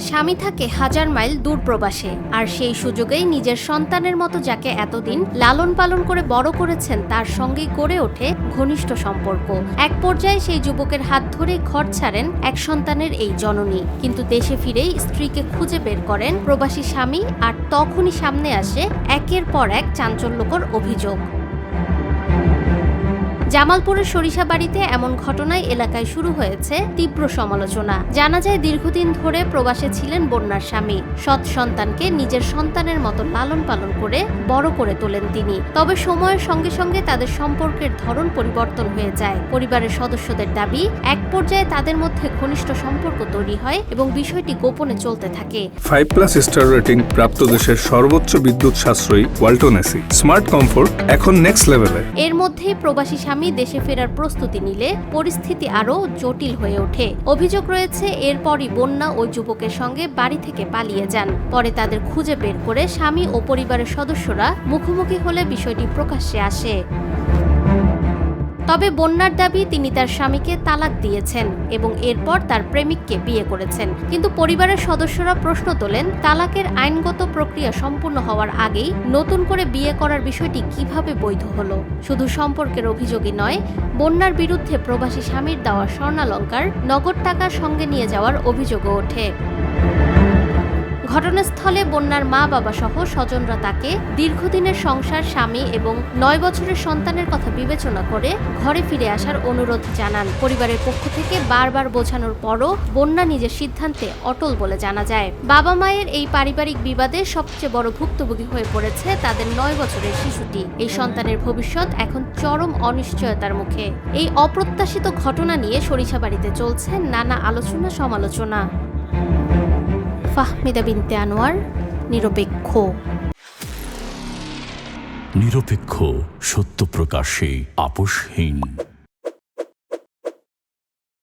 স্বামী থাকে হাজার মাইল দূর প্রবাসে, আর সেই সুযোগেই নিজের সন্তানের মতো যাকে এতদিন লালন পালন করে বড় করেছেন তার সঙ্গেই গড়ে ওঠে ঘনিষ্ঠ সম্পর্ক। এক পর্যায়ে সেই যুবকের হাত ধরেই ঘর ছাড়েন এক সন্তানের এই জননী। কিন্তু দেশে ফিরেই স্ত্রীকে খুঁজে বের করেন প্রবাসী স্বামী, আর তখনই সামনে আসে একের পর এক চাঞ্চল্যকর অভিযোগ। জামালপুরের সরিষাবাড়িতে এমন ঘটনায় এলাকায় শুরু হয়েছে তীব্র সমালোচনা। জানা যায় দীর্ঘদিন ধরে প্রবাসে ছিলেন বন্যার স্বামী। সৎ সন্তানকে নিজের সন্তানের মতো লালন পালন করে বড় করে তোলেন তিনি। তবে সময়ের সঙ্গে সঙ্গে তাদের সম্পর্কের ধরন পরিবর্তন হয়ে যায়। পরিবারের সদস্যদের দাবি, এক পর্যায়ে তাদের মধ্যে ঘনিষ্ঠ সম্পর্ক তৈরি হয় এবং বিষয়টি গোপনে চলতে থাকে। 5+ স্টার রেটিং প্রাপ্ত দেশের সর্বোচ্চ বিদ্যুৎ সাশ্রয়ী ওয়ালটন এসি স্মার্ট কমফোর্ট এখন নেক্সট লেভেলে। এর মধ্যেই প্রবাসী স্বামী দেশে ফেরার প্রস্তুতি নিলে পরিস্থিতি আরও জটিল হয়ে ওঠে। অভিযোগ রয়েছে এরপরই বন্যা ওই যুবকের সঙ্গে বাড়ি থেকে পালিয়ে যান। পরে তাদের খুঁজে বের করে স্বামী ও পরিবারের সদস্যরা মুখোমুখি হলে বিষয়টি প্রকাশ্যে আসে। তবে বন্যার দাবি, তিনি তার স্বামীকে তালাক দিয়েছেন এবং এরপর তার প্রেমিককে বিয়ে করেছেন। কিন্তু পরিবারের সদস্যরা প্রশ্ন তোলেন, তালাকের আইনগত প্রক্রিয়া সম্পূর্ণ হওয়ার আগেই নতুন করে বিয়ে করার বিষয়টি কিভাবে বৈধ হলো। শুধু সম্পর্কের অভিযোগই নয়, বন্যার বিরুদ্ধে প্রবাসী স্বামীর দেওয়া স্বর্ণালংকার, নগদ টাকার সঙ্গে নিয়ে যাওয়ার অভিযোগও ওঠে। ঘটনাস্থলে বন্যার মা বাবা সহ স্বজনরা তাকে দীর্ঘদিনের সংসার, স্বামী এবং 9 বছরের সন্তানের কথা বিবেচনা করে ঘরে ফিরে আসার অনুরোধ জানান। পরিবারের পক্ষ থেকে বারবার বোঝানোর পরও বন্যা নিজের সিদ্ধান্তে অটল বলে জানা যায়। বাবা মায়ের এই পারিবারিক বিবাদে সবচেয়ে বড় ভুক্তভোগী হয়ে পড়েছে তাদের 9 বছরের শিশুটি। এই সন্তানের ভবিষ্যৎ এখন চরম অনিশ্চয়তার মুখে। এই অপ্রত্যাশিত ঘটনা নিয়ে সরিষাবাড়িতে চলছে নানা আলোচনা সমালোচনা। ফাহমিদা বিনতে আনোয়ার, নিরপেক্ষ। নিরপেক্ষ, সত্য প্রকাশে আপোষহীন।